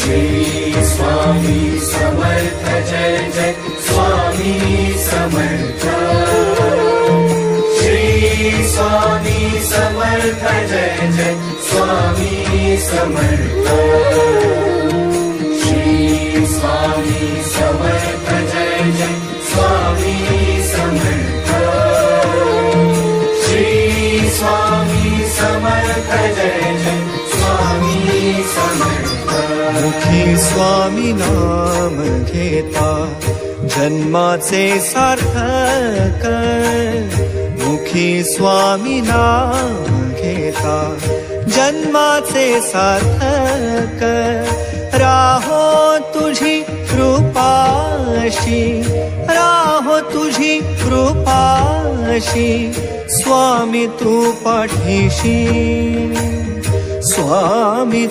श्री स्वामी समर्थ जय जय स्वामी समर्थ। श्री स्वामी समर्थ जय जय स्वामी समर्थ। श्री स्वामी समर्थ जय जय स्वामी समर्थ। श्री स्वामी समर्थ जय जय स्वामी समर्थ। मुखी स्वामी नाम घेता जन्माचे सार्थक। मुखी स्वामी नाम घेता जन्माचे सार्थक। राहो तुझी कृपाशी, राहो तुझी कृपाशी, स्वामी तू पाठीशी, स्वामी